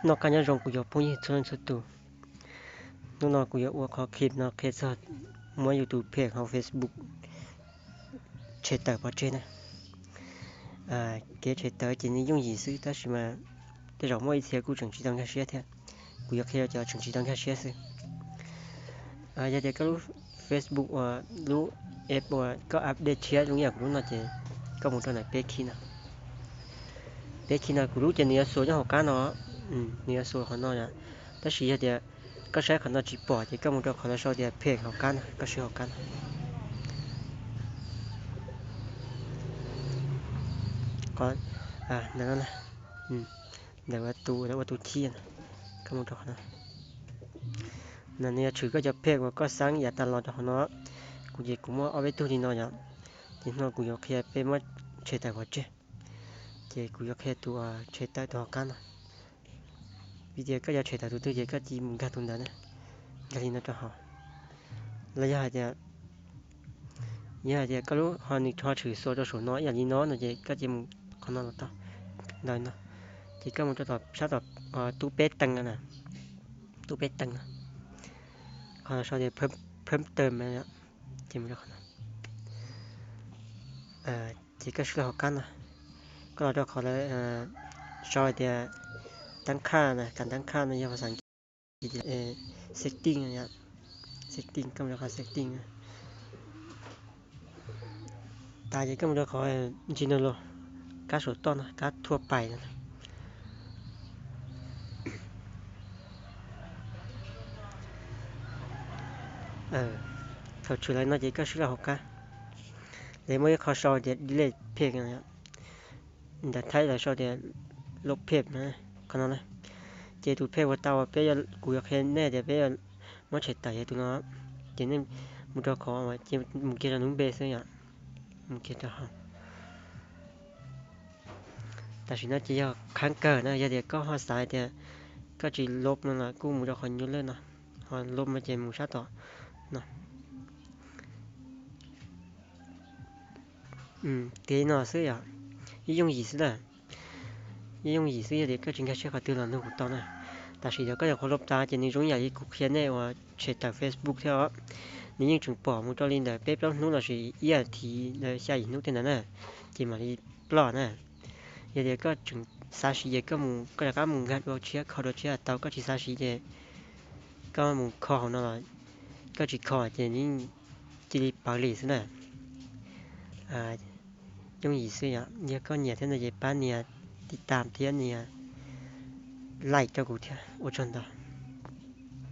nó cá nhân rong của yo pui chân chân tu nó của yo wa khó clip nó kết sát mỗi YouTube page hoặc Facebook chế tạo vào trên này cái chế tạo chỉ nên dùng gì sự ta chỉ mà cái rong mỗi thứ cũng chẳng chỉ đang cái xe thôi của yo kia cho chẳng chỉ đang cái xe thôi giờ thì cái lúc Facebook và lúc app và có update chia lúc nào cũng nó chỉ có một cái này page nào cũng lúc chỉ nhiều số cho học cá nó nhiều số họ nói là ta chỉ giờ thì có sẽ họ nó chỉ bỏ thì có một cái họ nó sau thì page học cá có sẽ học cá cóนั่นนะเดี๋ยวว่าตูที่นะก็มันก็นะนั่นเนี่ยชื่อก็จะเพกว่าก็สังอย่าตลอดของเนาะกูจะกูมั่วเอาไว้ตูที่นอนอย่างที่นอนกูอยากแค่ไปมั่วเชื่อแต่ว่าเจ้กูอยากแค่ตัวเชื่อแต่ตัวกันนะวิธีก็จะเชื่อแต่ตัวเจ้ก็จีมึงก็ตุนได้นะก็ที่นั่นจะหาแล้วอย่าก็รู้หานี่ทอถือโซ่จะสูน้อยอย่างนี้น้อยนะเจ้ก็จีมึงคนนั้นต่อได้นะที่ก็มันจะตอบชาตอบตู้เป็ดตังนะตู้เป็ดตังเขาชอบจะเพิ่มเติมอะไรเนี่ยที่มันจะขนาดที่ก็ช่วยเขากันนะก็เราจะขอเลยชอบจะตั้งค่านะการตั้งค่าในภาษาอังกฤษsetting เนี่ย setting ก็มันจะขอ setting นะตาจะก็มันจะขอจริงๆเลยการสดต้นนะการทั่วไปนะเขาช่วยอะไรน่าจะก็ช่วยเขากันเลยไม่เขาชอบจะดีเลยเพลงนะแต่ไทยเราชอบจะลบเพลงนะขนาดนั้นเจตุเพลว่าเตาเปียกูอยากเห็นแน่เดี๋ยวเปียมันเฉยแต่ตัวน้อเจนี่มึงจะขอว่าเจมึงเกี่ยวกับนุ่งเบสเนี่ยมึงเกี่ยวกับเขาแต่สิ่งนั้นจะยากขั้นเกินนะอย่าเดี๋ยวก็หาสายเดี๋ยวก็จะลบนั่นแหละกูมึงจะคนยุ่งเลยนะหาลบมาเจมึงชัดต่อนะเดี๋ยวน่าซื้ออ่ะ用意思的用意思也得个应该是和对了那互动呢但是有个有可能大家你中意古片呢我去到 Facebook theo你ยังจึงปอมึงจะลินแต่เป๊ะแล้วนู้นเราสิทีใน下อีนู้นที่นั่นน่ะที่มาที่ปลอน่ะเดี๋ยวก็จึงสาชีก็มึงก็แล้วก็มึงก็เราเชื่อเขาเราเชื่อเตาก็ที่สาชีเจก็มึงคอของนั่นแหละก็จิคอเจนี่จีปาลีสน่ะ用意思呀也ก็เนี่ยที่นั่นจะป้าเนี่ยติดตามเที่ยเนี่ยไล่เจ้ากูเที่ย我真的